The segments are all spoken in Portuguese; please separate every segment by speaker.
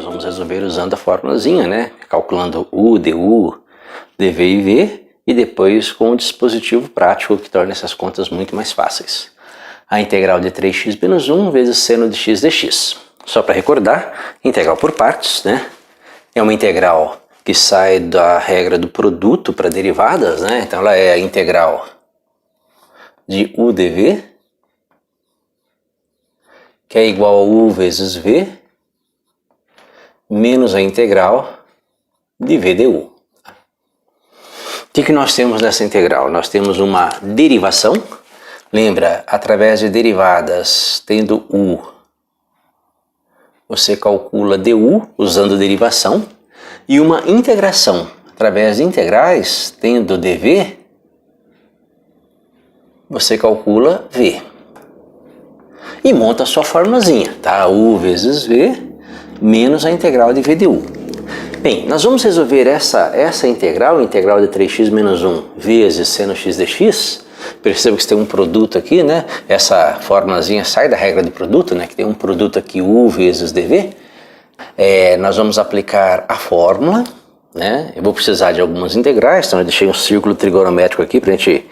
Speaker 1: nós vamos resolver usando a formulazinha, né? Calculando U, DU, dV e V, e depois com um dispositivo prático que torna essas contas muito mais fáceis. A integral de 3x menos 1 vezes seno de x dx. Só para recordar, integral por partes, né? É uma integral que sai da regra do produto para derivadas, né? Então ela é a integral de U dV, que é igual a U vezes V, menos a integral de V du. O que nós temos nessa integral? Nós temos uma derivação. Lembra, através de derivadas tendo U, você calcula du usando derivação. E uma integração, através de integrais tendo dv, você calcula v. E monta a sua formulazinha, tá? U vezes v menos a integral de v du. Bem, nós vamos resolver essa integral, integral de 3x menos 1 vezes seno x dx. Perceba que você tem um produto aqui, né? Essa formulazinha sai da regra de produto, né? Que tem um produto aqui, u vezes dv. Nós vamos aplicar a fórmula, né? Eu vou precisar de algumas integrais, então eu deixei um círculo trigonométrico aqui para a gente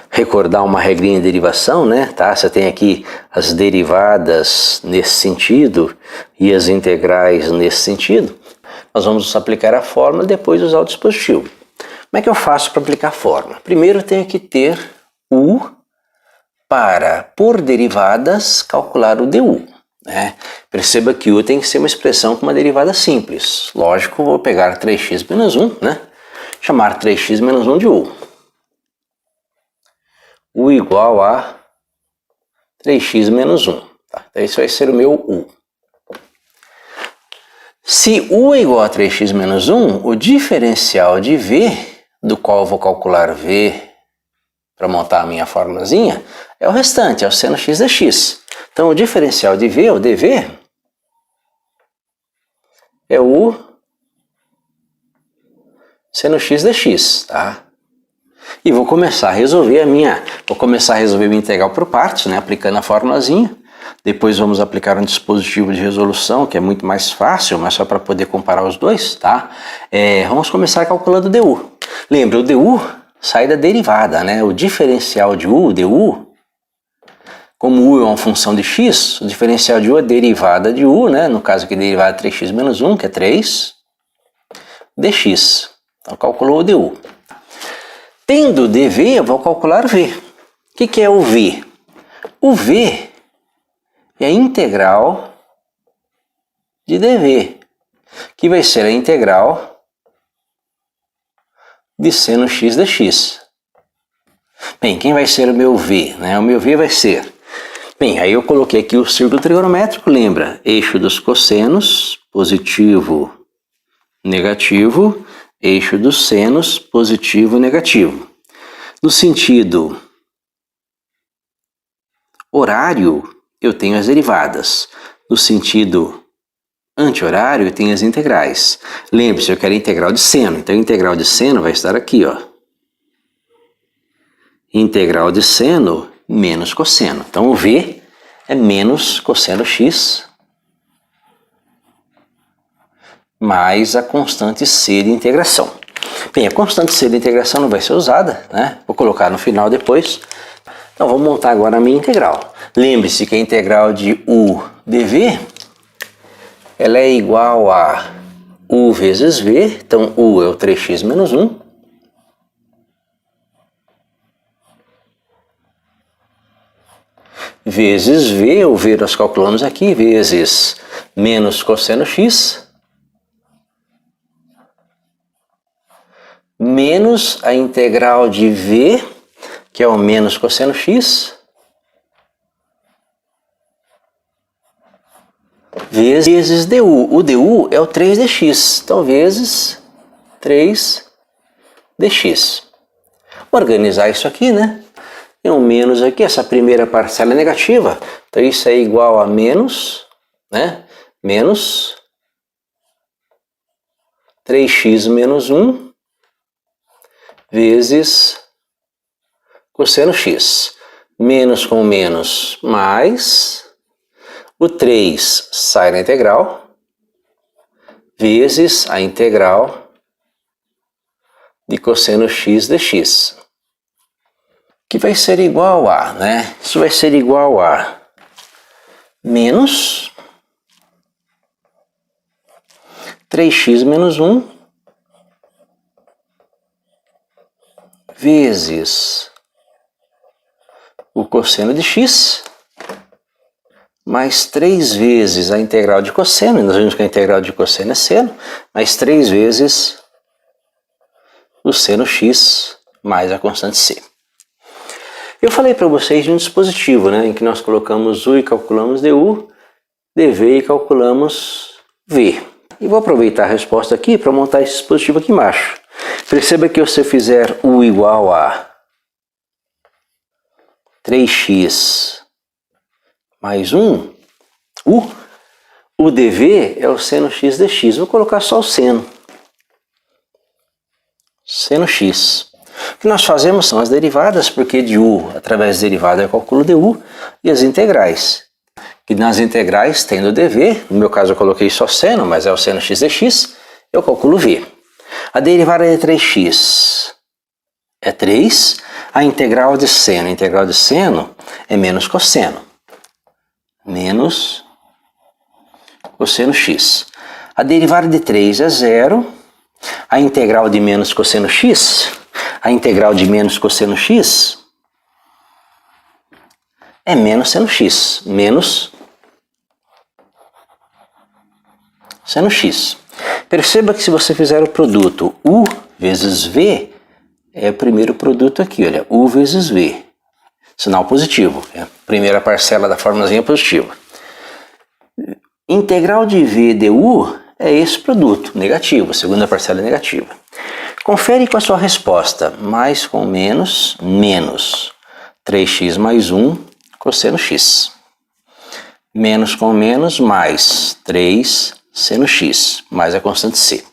Speaker 1: recordar uma regrinha de derivação, né? Tá? Você tem aqui as derivadas nesse sentido e as integrais nesse sentido. Nós vamos aplicar a fórmula e depois usar o dispositivo. Como é que eu faço para aplicar a fórmula? Primeiro eu tenho que ter U para, por derivadas, calcular o du. Né? Perceba que U tem que ser uma expressão com uma derivada simples. Lógico, vou pegar 3x menos 1, né? Chamar 3x menos 1 de U. U igual a 3x menos 1. Tá? Então esse vai ser o meu U. Se U é igual a 3x menos 1, o diferencial de V, do qual eu vou calcular V para montar a minha formulazinha, é o restante, é o seno x dx. Então o diferencial de V, o dV, é o seno x dx, tá? E vou começar a resolver minha integral por partes, né, aplicando a formulazinha. Depois vamos aplicar um dispositivo de resolução, que é muito mais fácil, mas só para poder comparar os dois, tá? Vamos começar calculando o du. Lembra, o du sai da derivada, né? O diferencial de U, du, como U é uma função de x, o diferencial de U é derivada de U, né? No caso aqui, derivada de 3x menos 1, que é 3, dx. Então, calculou o du. Tendo dv, eu vou calcular v. O que é o v? O v é a integral de dv, que vai ser a integral de seno x dx. Bem, quem vai ser o meu v? Né? O meu v vai ser... Bem, aí eu coloquei aqui o círculo trigonométrico, lembra? Eixo dos cossenos, positivo, negativo, eixo dos senos, positivo, negativo. No sentido horário, eu tenho as derivadas. No sentido anti-horário, eu tenho as integrais. Lembre-se, eu quero a integral de seno. Então, a integral de seno vai estar aqui, ó. Integral de seno menos cosseno. Então, o V é menos cosseno x mais a constante C de integração. Bem, a constante C de integração não vai ser usada, né? Vou colocar no final depois. Então, vou montar agora a minha integral. Lembre-se que a integral de U dV, ela é igual a U vezes V. Então, U é o 3x menos 1. Vezes V, o V nós calculamos aqui, vezes menos cosseno x, menos a integral de V, que é o menos cosseno x, vezes du. O du é o 3dx, então vezes 3dx. Organizar isso aqui, né? Tem um menos aqui, essa primeira parcela é negativa, então isso é igual a menos, né? Menos 3x menos 1 vezes cosseno x. Menos com menos, mais. O 3 sai na integral. vezes a integral de cosseno x dx, que vai ser igual a, né? Isso vai ser igual a menos 3x menos 1 vezes o cosseno de x mais 3 vezes a integral de cosseno, e nós vimos que a integral de cosseno é seno, mais 3 vezes o seno x mais a constante c. Eu falei para vocês de um dispositivo, né, em que nós colocamos u e calculamos du, dv e calculamos v. E vou aproveitar a resposta aqui para montar esse dispositivo aqui embaixo. Perceba que se eu fizer u igual a 3x mais 1, o dv é o seno x dx. Vou colocar só o seno x. O que nós fazemos são as derivadas, porque de u, através da derivada, eu calculo du, e as integrais. Que nas integrais, tendo dv, no meu caso eu coloquei só seno, mas é o seno x dx, eu calculo v. A derivada de 3x é 3, a integral de seno é menos cosseno. Menos cosseno x. A derivada de 3 é 0, a integral de menos cosseno x, é menos seno x, menos seno x. Perceba que se você fizer o produto u vezes v, é o primeiro produto aqui, olha, u vezes v. Sinal positivo, é a primeira parcela da formulazinha positiva. Integral de v du é esse produto, negativo, a segunda parcela é negativa. Confere com a sua resposta, mais com menos, menos 3x mais 1 cosseno x. Menos com menos, mais 3 seno x, mais a constante c.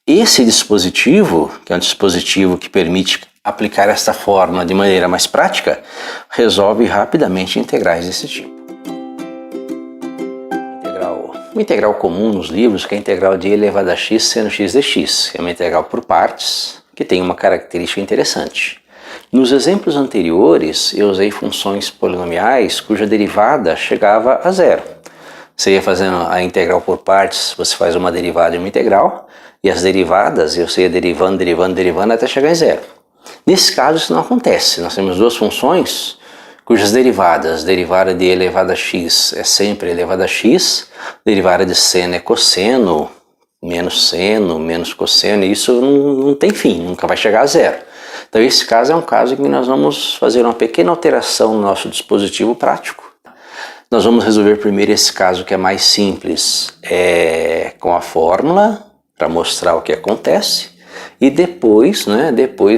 Speaker 1: Esse dispositivo, que é um dispositivo que permite aplicar esta fórmula de maneira mais prática, resolve rapidamente integrais desse tipo. Uma integral comum nos livros, que é a integral de e elevado a x seno x dx, que é uma integral por partes, que tem uma característica interessante. Nos exemplos anteriores, eu usei funções polinomiais cuja derivada chegava a zero. Você ia fazendo a integral por partes, você faz uma derivada e uma integral, e as derivadas, você ia derivando até chegar em zero. Nesse caso isso não acontece, nós temos duas funções cujas derivadas, derivada de e elevado a x é sempre elevado a x, derivada de seno é cosseno, menos cosseno, e isso não tem fim, nunca vai chegar a zero. Então esse caso é um caso em que nós vamos fazer uma pequena alteração no nosso dispositivo prático. Nós vamos resolver primeiro esse caso que é mais simples, com a fórmula, para mostrar o que acontece, e depois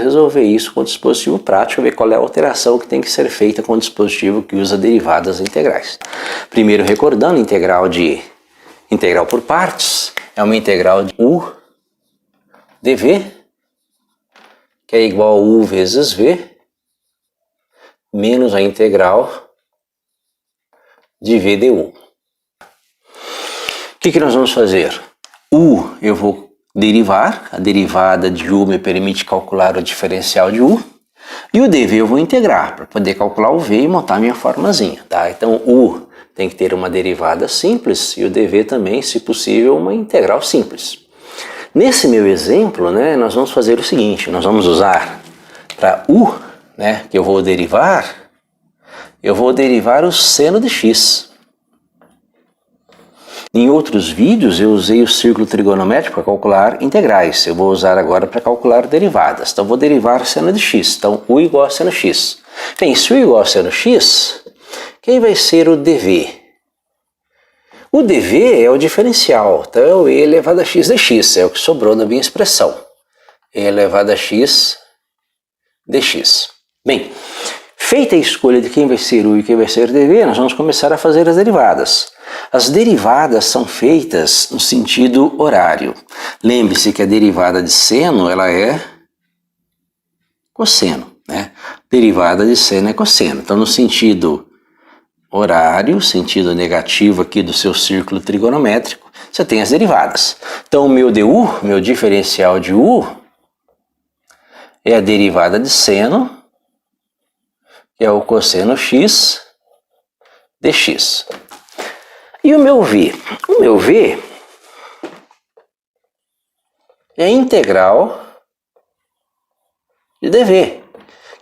Speaker 1: resolver isso com o dispositivo prático, ver qual é a alteração que tem que ser feita com o dispositivo que usa derivadas integrais. Primeiro, recordando, integral por partes é uma integral de u dv, que é igual a u vezes v, menos a integral de v du. O que nós vamos fazer? U eu vou derivar, a derivada de u me permite calcular o diferencial de u, e o dv eu vou integrar para poder calcular o v e montar minha formulazinha, tá? Então u tem que ter uma derivada simples e o dv também, se possível, uma integral simples. Nesse meu exemplo, nós vamos fazer o seguinte, nós vamos usar para u, que eu vou derivar o seno de x. Em outros vídeos eu usei o círculo trigonométrico para calcular integrais, eu vou usar agora para calcular derivadas. Então vou derivar seno de x, então u igual a seno x. Bem, se u igual a seno x, quem vai ser o dv? O dv é o diferencial, então é o e elevado a x dx, é o que sobrou da minha expressão. E elevado a x dx. Bem, feita a escolha de quem vai ser u e quem vai ser dv, nós vamos começar a fazer as derivadas. As derivadas são feitas no sentido horário. Lembre-se que a derivada de seno ela é cosseno, Derivada de seno é cosseno. Então, no sentido horário, sentido negativo aqui do seu círculo trigonométrico, você tem as derivadas. Então o meu du, meu diferencial de u, é a derivada de seno, que é o cosseno x dx. E o meu v? O meu v é a integral de dv,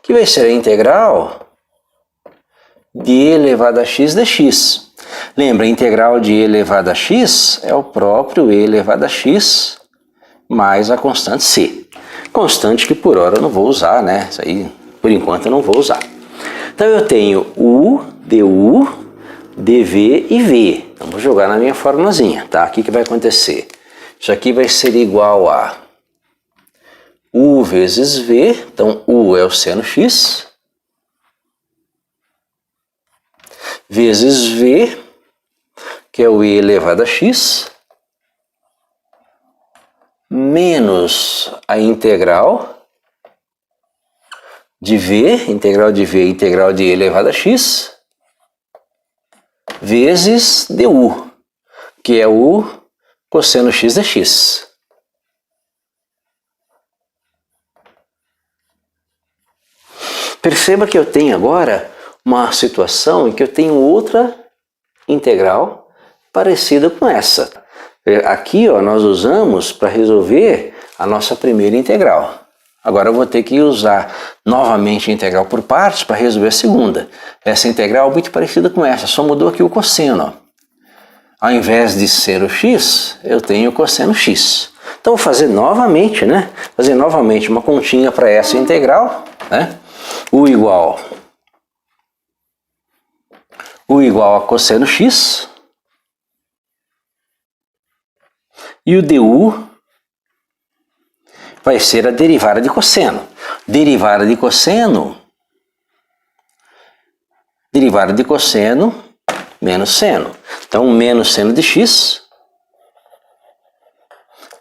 Speaker 1: que vai ser a integral de e elevado a x dx. Lembra, a integral de e elevado a x é o próprio e elevado a x mais a constante c. Constante que por hora eu não vou usar, né? Isso aí, por enquanto, eu não vou usar. Então eu tenho u, du, dv e v. Então vou jogar na minha formulazinha, tá? O que vai acontecer? Isso aqui vai ser igual a u vezes v. Então u é o seno x, vezes v, que é o e elevado a x, menos a integral de v, integral de v, integral de e elevado a x, vezes du, que é o cosseno x dx. Perceba que eu tenho agora uma situação em que eu tenho outra integral parecida com essa. Aqui, ó, nós usamos para resolver a nossa primeira integral. Agora eu vou ter que usar novamente a integral por partes para resolver a segunda. Essa integral é muito parecida com essa, só mudou aqui o cosseno. Ó. Ao invés de ser o x, eu tenho o cosseno x. Então vou fazer novamente, né? Fazer novamente uma continha para essa integral, né? U igual a cosseno x e o du vai ser a derivada de cosseno. Derivada de cosseno menos seno. Então, menos seno de x,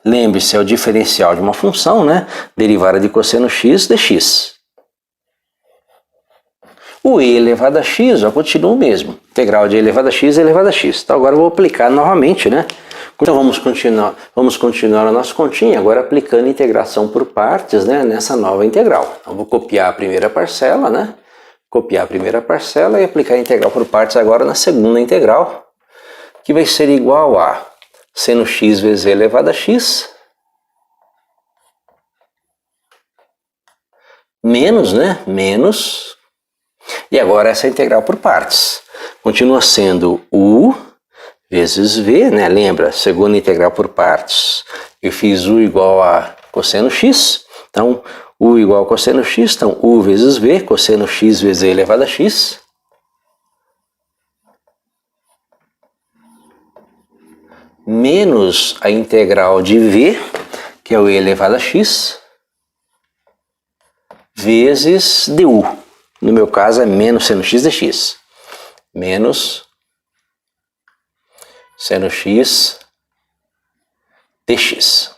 Speaker 1: lembre-se, é o diferencial de uma função, né? Derivada de cosseno x dx. O e elevado a x já continua o mesmo. Integral de e elevado a x é elevado a x. Então agora eu vou aplicar novamente, né? Então vamos continuar a nossa continha, agora aplicando integração por partes, né? Nessa nova integral. Então vou copiar a primeira parcela, né? Copiar a primeira parcela e aplicar a integral por partes agora na segunda integral, que vai ser igual a seno x vezes e elevado a x, menos, né? Menos. E agora essa integral por partes. Continua sendo u vezes v, né? Lembra, segunda integral por partes. Eu fiz u igual a cosseno x. Então, u igual a cosseno x. Então, u vezes v, cosseno x vezes e elevado a x. Menos a integral de v, que é o e elevado a x, vezes du. No meu caso é menos seno x dx. Menos seno x dx.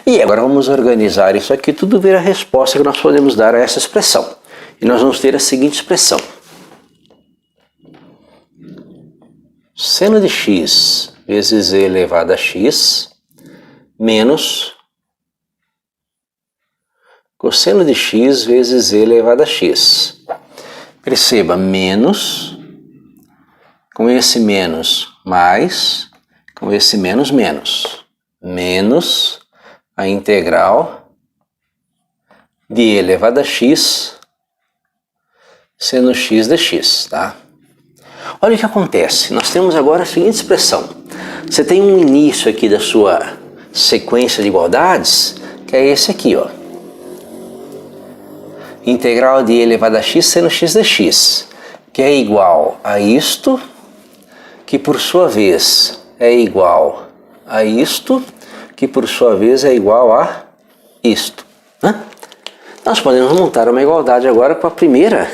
Speaker 1: E agora vamos organizar isso aqui, tudo ver a resposta que nós podemos dar a essa expressão. E nós vamos ter a seguinte expressão. Seno de x vezes e elevado a x menos cosseno de x vezes e elevado a x. Perceba, menos, com esse menos, mais, com esse menos, menos. Menos a integral de e elevado a x seno x dx, tá? Olha o que acontece. Nós temos agora a seguinte expressão. Você tem um início aqui da sua sequência de igualdades, que é esse aqui, ó. Integral de e elevado a x seno x dx, que é igual a isto, que por sua vez é igual a isto, que por sua vez é igual a isto. Né? Nós podemos montar uma igualdade agora com a primeira,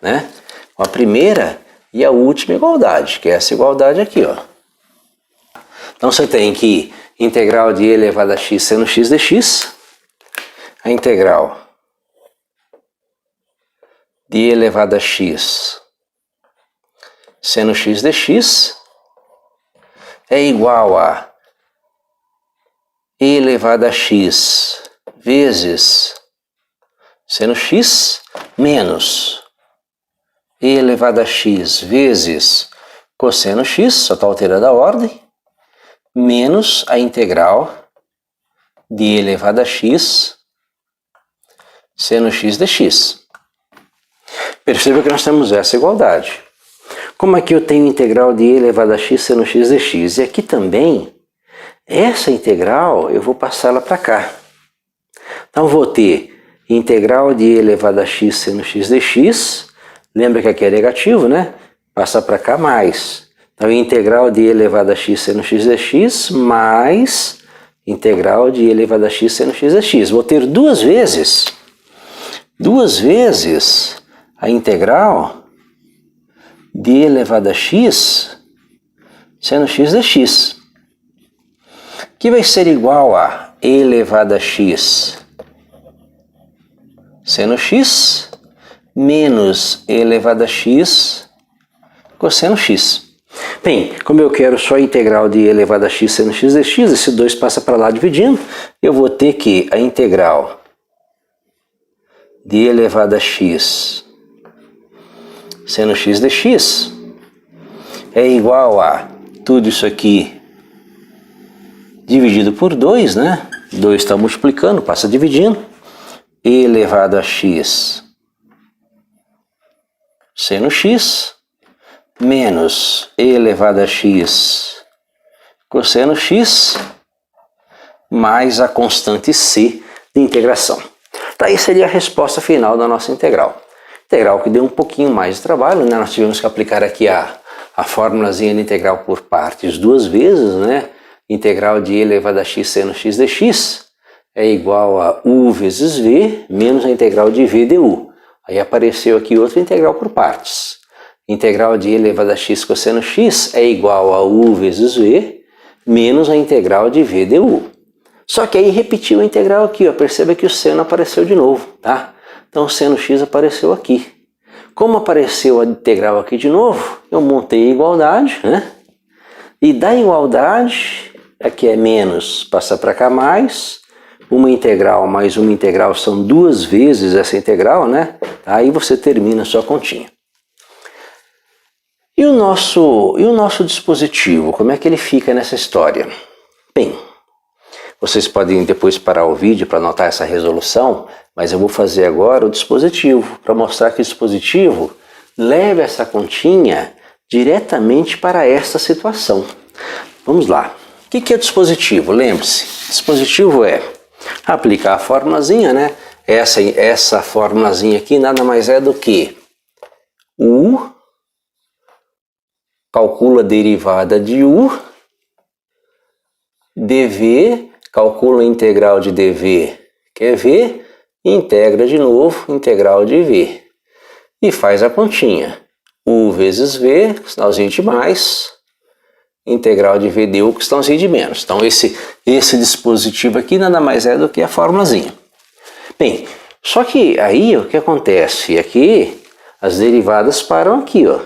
Speaker 1: né? Com a primeira e a última igualdade, que é essa igualdade aqui, ó. Então você tem que integral de e elevado a x seno x dx, a integral de e elevado a x seno x dx é igual a e elevado a x vezes seno x menos e elevado a x vezes cosseno x, só está alterando a ordem, menos a integral de e elevado a x seno x dx. Perceba que nós temos essa igualdade. Como aqui eu tenho integral de e elevado a x seno x dx, e aqui também, essa integral eu vou passá-la para cá. Então vou ter integral de e elevado a x seno x dx, lembra que aqui é negativo, né? Passa para cá mais. Então integral de e elevado a x seno x dx mais integral de e elevado a x seno x dx. Vou ter duas vezes a integral de e elevado a x seno x dx, que vai ser igual a e elevado a x seno x menos e elevado a x cosseno x. Bem, como eu quero só a integral de e elevado a x seno x dx, esse 2 passa para lá dividindo, eu vou ter que a integral de e elevado a x seno x dx é igual a tudo isso aqui dividido por 2, né? 2 está multiplicando, passa dividindo. E elevado a x seno x menos e elevado a x cosseno x mais a constante c de integração. Daí seria a resposta final da nossa integral. Integral que deu um pouquinho mais de trabalho, né? Nós tivemos que aplicar aqui a formulazinha de integral por partes duas vezes, né? Integral de e elevado a x seno x dx é igual a u vezes v menos a integral de v du. Aí apareceu aqui outra integral por partes. Integral de e elevado a x cosseno x é igual a u vezes v menos a integral de v du. Só que aí repetiu a integral aqui, ó. Perceba que o seno apareceu de novo, tá? Então o seno x apareceu aqui. Como apareceu a integral aqui de novo, eu montei a igualdade, né? E da igualdade, aqui é menos, passa para cá mais, uma integral mais uma integral são duas vezes essa integral, né? Aí você termina a sua continha. E o nosso dispositivo, como é que ele fica nessa história? Bem, vocês podem depois parar o vídeo para anotar essa resolução, mas eu vou fazer agora o dispositivo, para mostrar que o dispositivo leva essa continha diretamente para essa situação. Vamos lá. O que é o dispositivo? Lembre-se, dispositivo é aplicar a formulazinha, né? Essa formulazinha aqui nada mais é do que u, calcula a derivada de u, dv, calcula a integral de dv, que é v, e integra de novo, integral de v. E faz a continha. U vezes v, sinalzinho de mais, integral de v du, sinalzinho de menos. Então esse dispositivo aqui nada mais é do que a formulazinha. Bem, só que aí o que acontece? Aqui as derivadas param aqui, ó.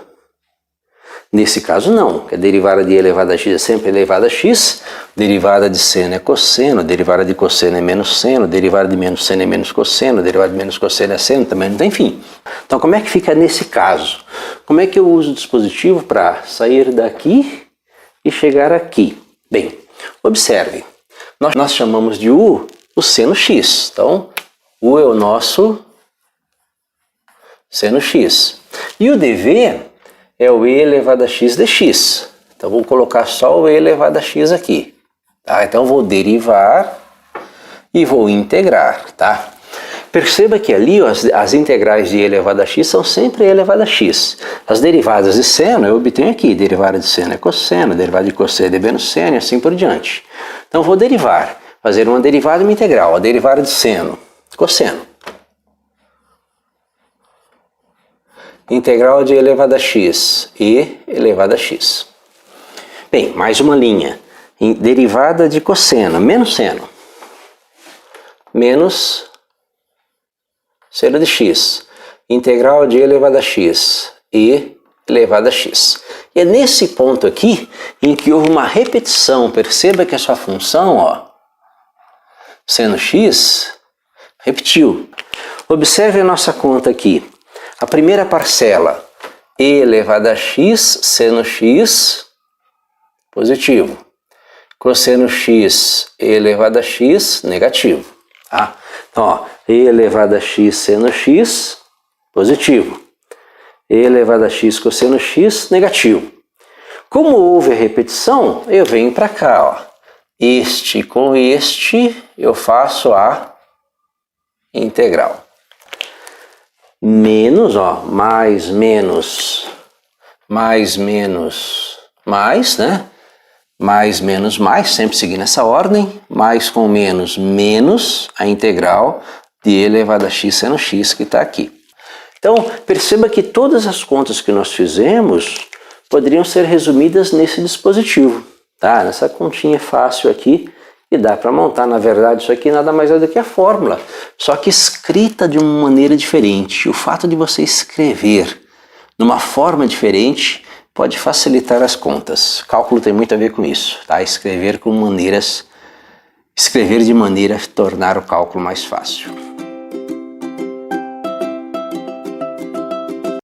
Speaker 1: Nesse caso não, que a derivada de e elevado a x é sempre elevada a x, derivada de seno é cosseno, derivada de cosseno é menos seno, derivada de menos seno é menos cosseno, derivada de menos cosseno é seno, também não tem fim. Então como é que fica nesse caso? Como é que eu uso o dispositivo para sair daqui e chegar aqui? Bem, observe, nós chamamos de u o seno x, então u é o nosso seno x. E o dv é o e elevado a x dx. Então vou colocar só o e elevado a x aqui. Tá? Então vou derivar e vou integrar. Tá? Perceba que ali ó, as integrais de e elevado a x são sempre e elevado a x. As derivadas de seno eu obtenho aqui. Derivada de seno é cosseno, derivada de cosseno é menos seno e assim por diante. Então vou derivar. Fazer uma derivada e uma integral. A derivada de seno, cosseno. Integral de e elevado a x e elevado a x. Bem, mais uma linha. Derivada de cosseno, menos seno. Menos seno de x. Integral de e elevado a x e elevado a x. E é nesse ponto aqui em que houve uma repetição. Perceba que a sua função, ó, seno x, repetiu. Observe a nossa conta aqui. A primeira parcela, e elevado a x, seno x, positivo. Cosseno x, e elevado a x, negativo. Tá? Então, ó, e elevado a x, seno x, positivo. E elevado a x, cosseno x, negativo. Como houve a repetição, eu venho para cá, ó. Este com este, eu faço a integral. Menos, ó, mais, menos, mais, né? Mais, menos, sempre seguindo essa ordem. Mais com menos, menos a integral de e elevado a x seno x que está aqui. Então, perceba que todas as contas que nós fizemos poderiam ser resumidas nesse dispositivo, tá? Nessa continha fácil aqui, e dá para montar. Na verdade, isso aqui nada mais é do que a fórmula, só que escrita de uma maneira diferente. O fato de você escrever numa forma diferente pode facilitar as contas. Cálculo tem muito a ver com isso, tá? Escrever de maneira a tornar o cálculo mais fácil.